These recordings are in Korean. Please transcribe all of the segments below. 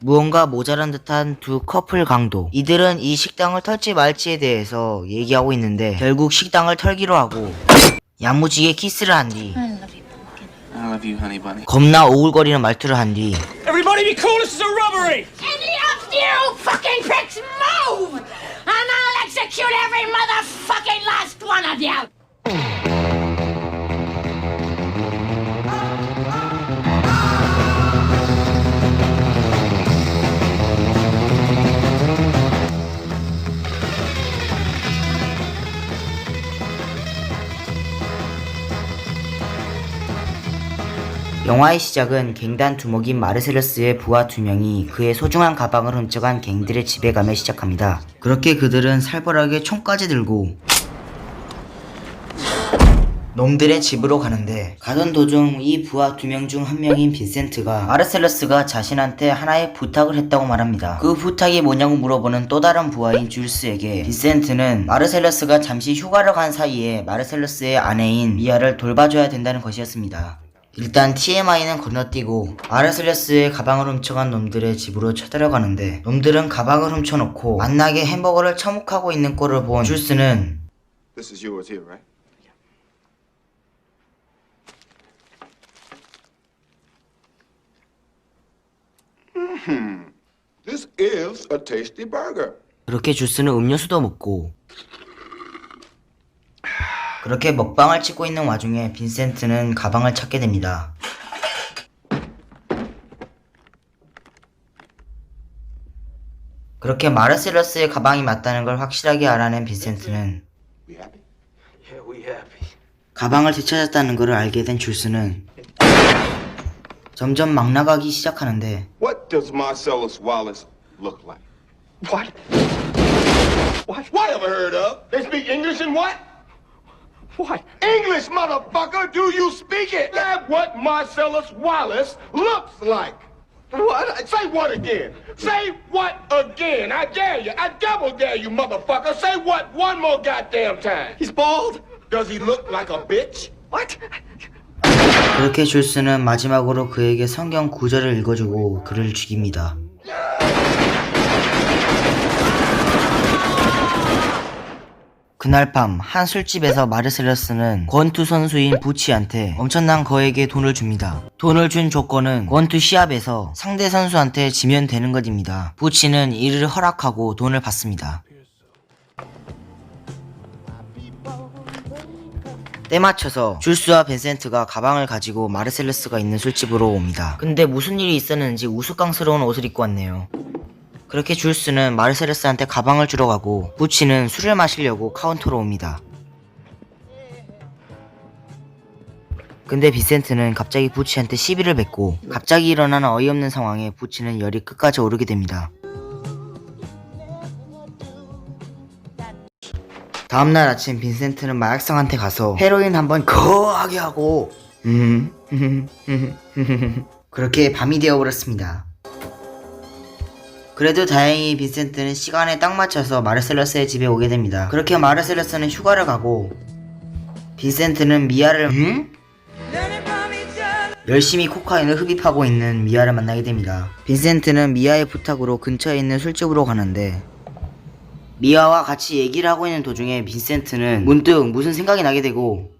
무언가 모자란 듯한 두 커플 강도. 이들은 이 식당을 털지 말지에 대해서 얘기하고 있는데 결국 식당을 털기로 하고 야무지게 키스를 한 뒤 I love you, honey bunny. 겁나 오글거리는 말투를 한 뒤 Everybody be cool, this is a robbery! Any of you fucking pricks move! And I'll execute every motherfucking last one of you! 영화의 시작은 갱단 두목인 마르셀러스의 부하 2명이 그의 소중한 가방을 훔쳐간 갱들의 집에 가며 시작합니다. 그렇게 그들은 살벌하게 총까지 들고 놈들의 집으로 가는데 가던 도중 이 부하 2명 중 한 명인 빈센트가 마르셀러스가 자신한테 하나의 부탁을 했다고 말합니다. 그 부탁이 뭐냐고 물어보는 또 다른 부하인 줄스에게 빈센트는 마르셀러스가 잠시 휴가를 간 사이에 마르셀러스의 아내인 미아를 돌봐줘야 된다는 것이었습니다. 일단 TMI는 건너뛰고 마르셀러스의 가방을 훔쳐간 놈들의 집으로 쳐들어가는데 놈들은 가방을 훔쳐놓고 만나게 햄버거를 처묵하고 있는 꼴을 본 줄스는 This is yours here, right? This is a tasty burger. 그렇게 줄스는 음료수도 먹고 그렇게 먹방을 찍고 있는 와중에 빈센트는 가방을 찾게 됩니다. 그렇게 마르셀러스의 가방이 맞다는 걸 확실하게 알아낸 빈센트는 We happy? Yeah, we happy. 가방을 되찾았다는 것을 알게 된 줄스는 점점 막 나가기 시작하는데 What does Marcellus Wallace look like? What? What ever heard of? They speak English and what? What? English, motherfucker! Do you speak it? That's what Marcellus Wallace looks like. What? Say what again? Say what again? I dare you. I double dare you, motherfucker. Say what one more goddamn time. He's bald. Does he look like a bitch? What? 그렇게 줄스는 마지막으로 그에게 성경 구절을 읽어주고 그를 죽입니다. 그날 밤 한 술집에서 마르셀러스는 권투 선수인 부치한테 엄청난 거액의 돈을 줍니다. 돈을 준 조건은 권투 시합에서 상대 선수한테 지면 되는 것입니다. 부치는 이를 허락하고 돈을 받습니다. 때맞춰서 줄스와 벤센트가 가방을 가지고 마르셀러스가 있는 술집으로 옵니다. 근데 무슨 일이 있었는지 우스꽝스러운 옷을 입고 왔네요. 그렇게 줄스는 마르셀러스한테 가방을 주러 가고 부치는 술을 마시려고 카운터로 옵니다. 근데 빈센트는 갑자기 부치한테 시비를 뱉고 갑자기 일어난 어이없는 상황에 부치는 열이 끝까지 오르게 됩니다. 다음날 아침 빈센트는 마약상한테 가서 헤로인 한번 거하게 하고 그렇게 밤이 되어버렸습니다. 그래도 다행히 빈센트는 시간에 딱 맞춰서 마르셀러스의 집에 오게 됩니다. 그렇게 마르셀러스는 휴가를 가고 빈센트는 미아를 열심히 코카인을 흡입하고 있는 미아를 만나게 됩니다. 빈센트는 미아의 부탁으로 근처에 있는 술집으로 가는데 미아와 같이 얘기를 하고 있는 도중에 빈센트는 문득 무슨 생각이 나게 되고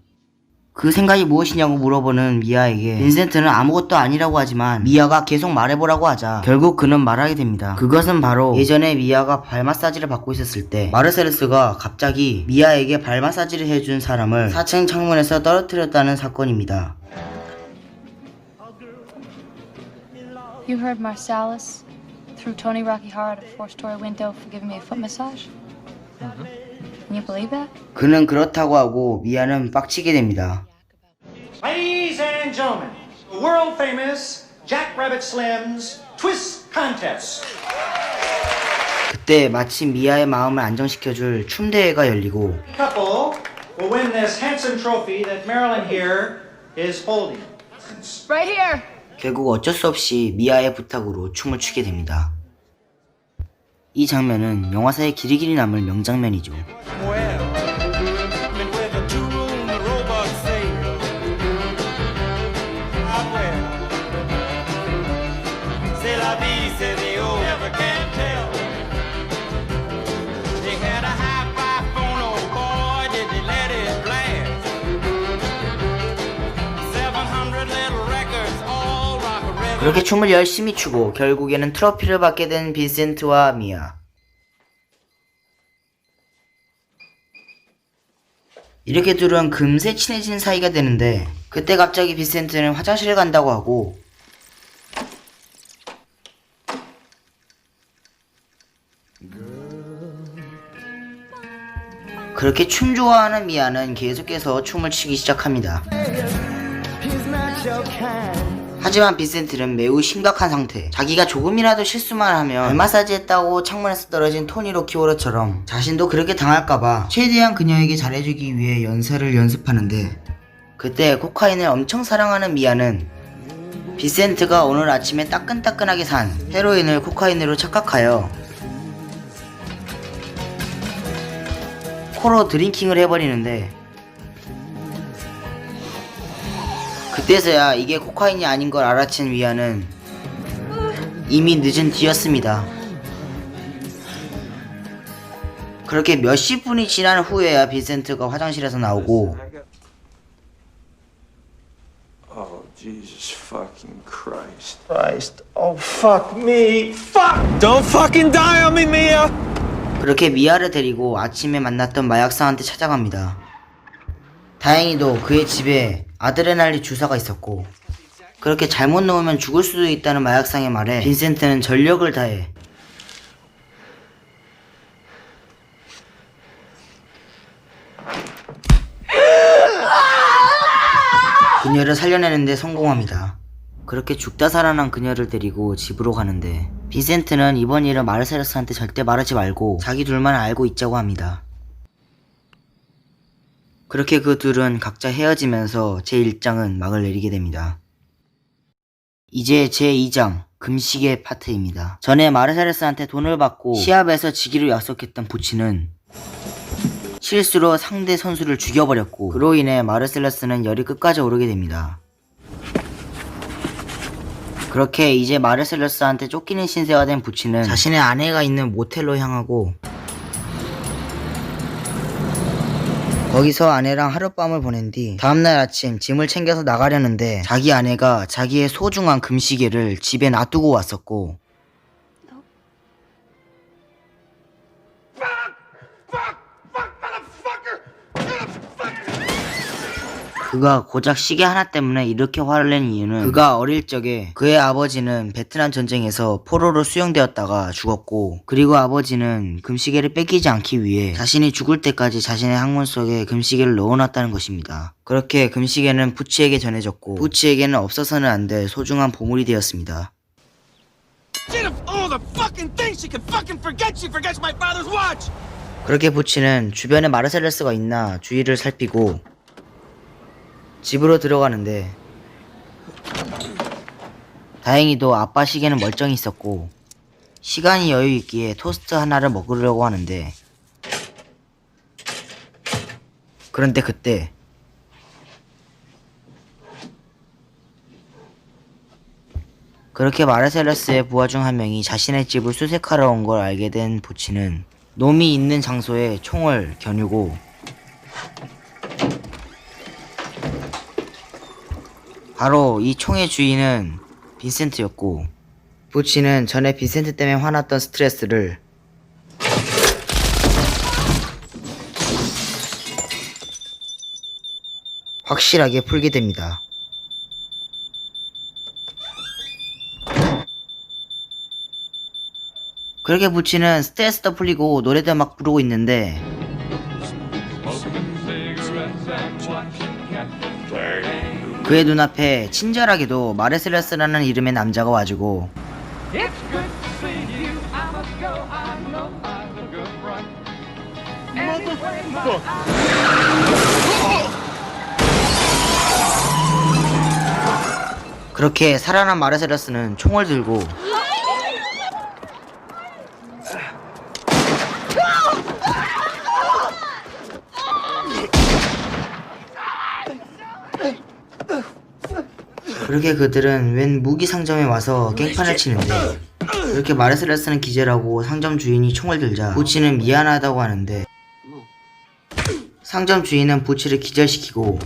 그 생각이 무엇이냐고 물어보는 미아에게 빈센트는 아무것도 아니라고 하지만 미아가 계속 말해보라고 하자 결국 그는 말하게 됩니다. 그것은 바로 예전에 미아가 발 마사지를 받고 있었을 때 마르셀러스가 갑자기 미아에게 발 마사지를 해준 사람을 4층 창문에서 떨어뜨렸다는 사건입니다. You heard Marsalis threw Tony Rocky-Hara out a four-story window for giving me a foot massage? Can you believe that? 그는 그렇다고 하고 미아는 빡치게 됩니다. Ladies and gentlemen, the world famous Jackrabbit Slim's Twist Contest. 그때 마침 미아의 마음을 안정시켜줄 춤대회가 열리고 Couple will win this handsome trophy that Marilyn here is holding. Right here! 결국 어쩔 수 없이 미아의 부탁으로 춤을 추게 됩니다. 이 장면은 영화사에 길이길이 남을 명장면이죠. C'est la vie, c'est 그렇게 춤을 열심히 추고 결국에는 트로피를 받게 된 빈센트와 미아. 이렇게 둘은 금세 친해진 사이가 되는데 그때 갑자기 빈센트는 화장실을 간다고 하고 그렇게 춤 좋아하는 미아는 계속해서 춤을 추기 시작합니다. 하지만 빈센트는 매우 심각한 상태. 자기가 조금이라도 실수만 하면 발 마사지 했다고 창문에서 떨어진 토니 로키오로처럼 자신도 그렇게 당할까봐 최대한 그녀에게 잘해주기 위해 연설을 연습하는데 그때 코카인을 엄청 사랑하는 미아는 빈센트가 오늘 아침에 따끈따끈하게 산 헤로인을 코카인으로 착각하여 코로 드링킹을 해버리는데 그때서야 이게 코카인이 아닌 걸 알아챈 미아는 이미 늦은 뒤였습니다. 그렇게 몇십 분이 지난 후에야 빈센트가 화장실에서 나오고 Oh, Jesus fucking Christ. Christ. Oh, fuck me. Fuck! Don't fucking die on me, Mia! 그렇게 미아를 데리고 아침에 만났던 마약사한테 찾아갑니다. 다행히도 그의 집에 아드레날린 주사가 있었고 그렇게 잘못 놓으면 죽을 수도 있다는 마약상의 말에 빈센트는 전력을 다해 그녀를 살려내는데 성공합니다. 그렇게 죽다 살아난 그녀를 데리고 집으로 가는데 빈센트는 이번 일을 마르셀러스한테 절대 말하지 말고 자기 둘만 알고 있자고 합니다. 그렇게 그 둘은 각자 헤어지면서 제1장은 막을 내리게 됩니다. 이제 제2장 금시계 파트입니다. 전에 마르셀러스한테 돈을 받고 시합에서 지기로 약속했던 부치는 실수로 상대 선수를 죽여버렸고 그로 인해 마르셀러스는 열이 끝까지 오르게 됩니다. 그렇게 이제 마르셀러스한테 쫓기는 신세가 된 부치는 자신의 아내가 있는 모텔로 향하고 거기서 아내랑 하룻밤을 보낸 뒤 다음날 아침 짐을 챙겨서 나가려는데 자기 아내가 자기의 소중한 금시계를 집에 놔두고 왔었고 그가 고작 시계 하나 때문에 이렇게 화를 낸 이유는 그가 어릴 적에 그의 아버지는 베트남 전쟁에서 포로로 수용되었다가 죽었고 그리고 아버지는 금시계를 뺏기지 않기 위해 자신이 죽을 때까지 자신의 항문 속에 금시계를 넣어놨다는 것입니다. 그렇게 금시계는 부치에게 전해졌고 부치에게는 없어서는 안 될 소중한 보물이 되었습니다. 그렇게 부치는 주변에 마르셀러스가 있나 주위를 살피고 집으로 들어가는데 다행히도 아빠 시계는 멀쩡히 있었고 시간이 여유 있기에 토스트 하나를 먹으려고 하는데 그런데 그때 그렇게 마르셀러스의 부하 중 한 명이 자신의 집을 수색하러 온 걸 알게 된 부치는 놈이 있는 장소에 총을 겨누고 바로 이 총의 주인은 빈센트였고 부치는 전에 빈센트 때문에 화났던 스트레스를 확실하게 풀게 됩니다. 그렇게 부치는 스트레스도 풀리고 노래도 막 부르고 있는데 그의 눈앞에 친절하게도 마르셀러스라는 이름의 남자가 와주고 그렇게 살아난 마르셀러스는 총을 들고 그렇게 그들은 웬 무기 상점에 와서 깽판을 치는데 그렇게 마르셀러스는 기절하고 상점 주인이 총을 들자 부치는 미안하다고 하는데 상점 주인은 부치를 기절시키고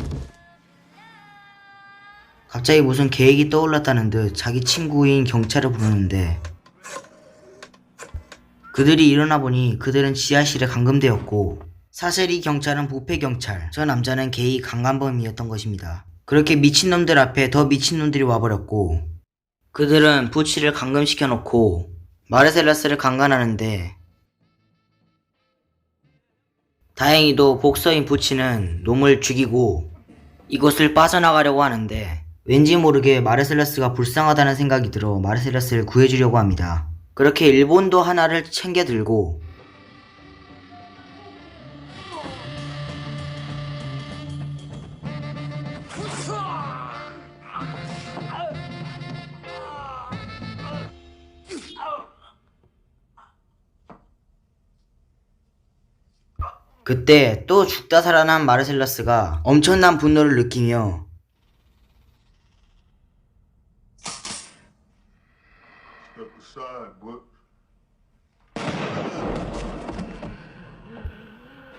갑자기 무슨 계획이 떠올랐다는 듯 자기 친구인 경찰을 부르는데 그들이 일어나 보니 그들은 지하실에 감금되었고 사실 이 경찰은 부패경찰, 저 남자는 게이 강간범이었던 것입니다. 그렇게 미친놈들 앞에 더 미친놈들이 와버렸고 그들은 부치를 감금시켜놓고 마르셀라스를 강간하는데 다행히도 복서인 부치는 놈을 죽이고 이곳을 빠져나가려고 하는데 왠지 모르게 마르셀라스가 불쌍하다는 생각이 들어 마르셀라스를 구해주려고 합니다. 그렇게 일본도 하나를 챙겨 들고 그때 또 죽다 살아난 마르셀라스가 엄청난 분노를 느끼며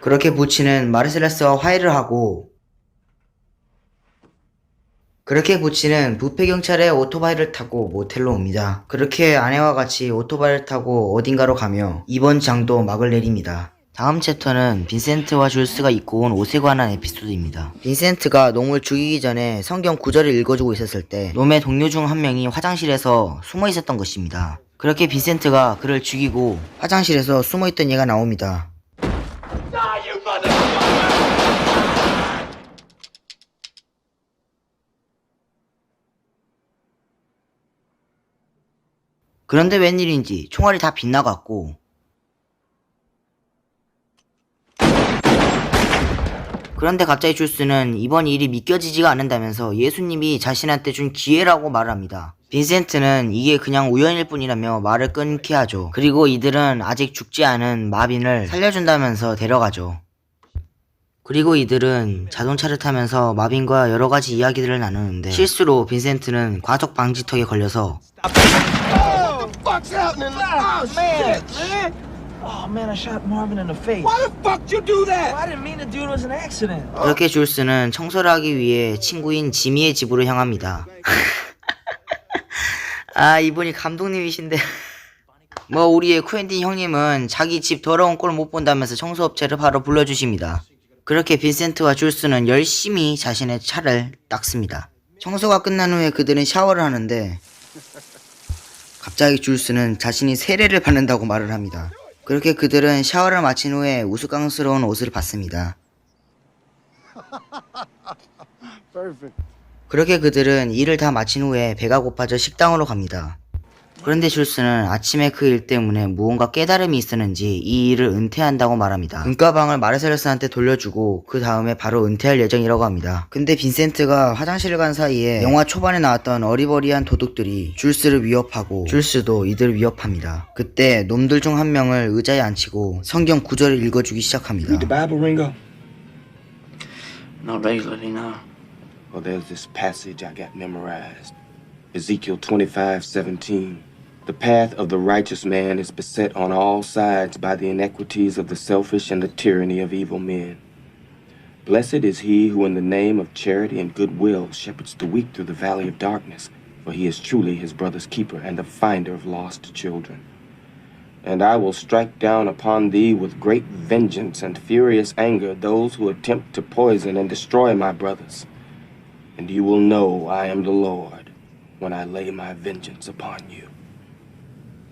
그렇게 부치는 마르셀라스와 화해를 하고 그렇게 부치는 부패경찰의 오토바이를 타고 모텔로 옵니다. 그렇게 아내와 같이 오토바이를 타고 어딘가로 가며 이번 장도 막을 내립니다. 다음 챕터는 빈센트와 줄스가 입고 온 옷에 관한 에피소드입니다. 빈센트가 놈을 죽이기 전에 성경 구절을 읽어주고 있었을 때 놈의 동료 중 한 명이 화장실에서 숨어 있었던 것입니다. 그렇게 빈센트가 그를 죽이고 화장실에서 숨어 있던 얘가 나옵니다. 그런데 웬일인지 총알이 다 빗나갔고 그런데 갑자기 줄스는 이번 일이 믿겨지지가 않는다면서 예수님이 자신한테 준 기회라고 말을 합니다. 빈센트는 이게 그냥 우연일 뿐이라며 말을 끊게 하죠. 그리고 이들은 아직 죽지 않은 마빈을 살려준다면서 데려가죠. 그리고 이들은 자동차를 타면서 마빈과 여러가지 이야기들을 나누는데 실수로 빈센트는 과속 방지턱에 걸려서 Oh man, I shot Marvin in the face. Why the fuck you do that? I didn't mean to do it. It was an accident. 그렇게 줄스는 청소를 하기 위해 친구인 지미의 집으로 향합니다. 아, 이분이 감독님이신데 뭐 우리의 쿠엔틴 형님은 자기 집 더러운 꼴 못 본다면서 청소업체를 바로 불러주십니다. 그렇게 빈센트와 줄스는 열심히 자신의 차를 닦습니다. 청소가 끝난 후에 그들은 샤워를 하는데 갑자기 줄스는 자신이 세례를 받는다고 말을 합니다. 그렇게 그들은 샤워를 마친 후에 우스꽝스러운 옷을 받습니다. 그렇게 그들은 일을 다 마친 후에 배가 고파져 식당으로 갑니다. 그런데 줄스는 아침에 그 일 때문에 무언가 깨달음이 있었는지 이 일을 은퇴한다고 말합니다. 금가방을 마르셀라스한테 돌려주고 그 다음에 바로 은퇴할 예정이라고 합니다. 근데 빈센트가 화장실을 간 사이에 영화 초반에 나왔던 어리버리한 도둑들이 줄스를 위협하고 줄스도 이들을 위협합니다. 그때 놈들 중 한 명을 의자에 앉히고 성경 구절을 읽어주기 시작합니다. Read the Bible, Ringo? Not regularly, no. Well, there's this passage I got memorized. Ezekiel 25:17. The path of the righteous man is beset on all sides by the iniquities of the selfish and the tyranny of evil men. Blessed is he who in the name of charity and goodwill shepherds the weak through the valley of darkness, for he is truly his brother's keeper and the finder of lost children. And I will strike down upon thee with great vengeance and furious anger those who attempt to poison and destroy my brothers. And you will know I am the Lord when I lay my vengeance upon you.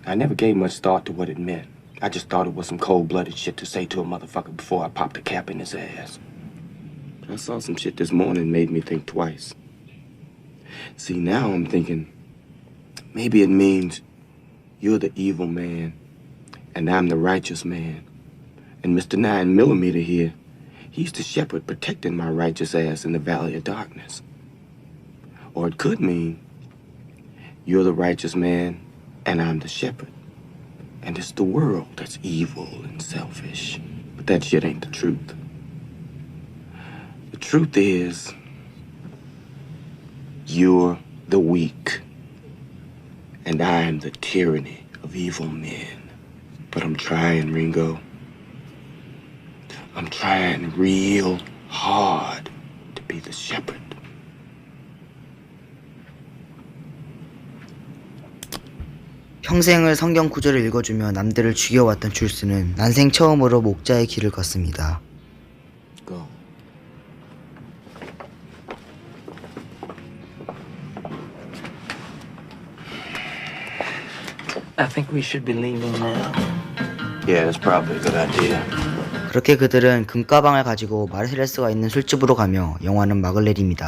I never gave much thought to what it meant. I just thought it was some cold-blooded shit to say to a motherfucker before I popped a cap in his ass. But I saw some shit this morning made me think twice. See, now I'm thinking, maybe it means you're the evil man, and I'm the righteous man. And Mr. 9mm here, he's the shepherd protecting my righteous ass in the valley of darkness. Or it could mean you're the righteous man, and I'm the shepherd. And it's the world that's evil and selfish. But that shit ain't the truth. The truth is, you're the weak. And I'm the tyranny of evil men. But I'm trying, Ringo. I'm trying real hard to be the shepherd. 평생을 성경 구절을 읽어주며 남들을 죽여왔던 줄스는 난생 처음으로 목자의 길을 걷습니다. Go. I think we should be leaving now. Yeah, that's probably a good idea. 그렇게 그들은 금가방을 가지고 마르세레스가 있는 술집으로 가며 영화는 막을 내립니다.